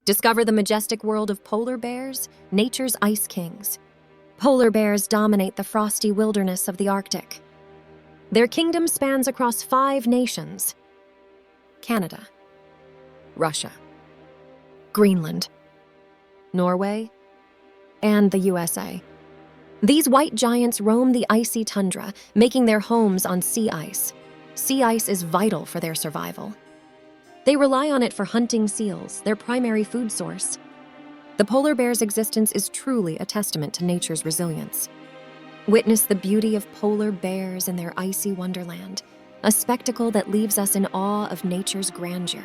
Discover the majestic world of polar bears, nature's ice kings. Polar bears dominate the frosty wilderness of the Arctic. Their kingdom spans across 5 nations: Canada, Russia, Greenland, Norway, and the USA. These white giants roam the icy tundra, making their homes on sea ice. Sea ice is vital for their survival. They rely on it for hunting seals, their primary food source. The polar bear's existence is truly a testament to nature's resilience. Witness the beauty of polar bears in their icy wonderland, a spectacle that leaves us in awe of nature's grandeur.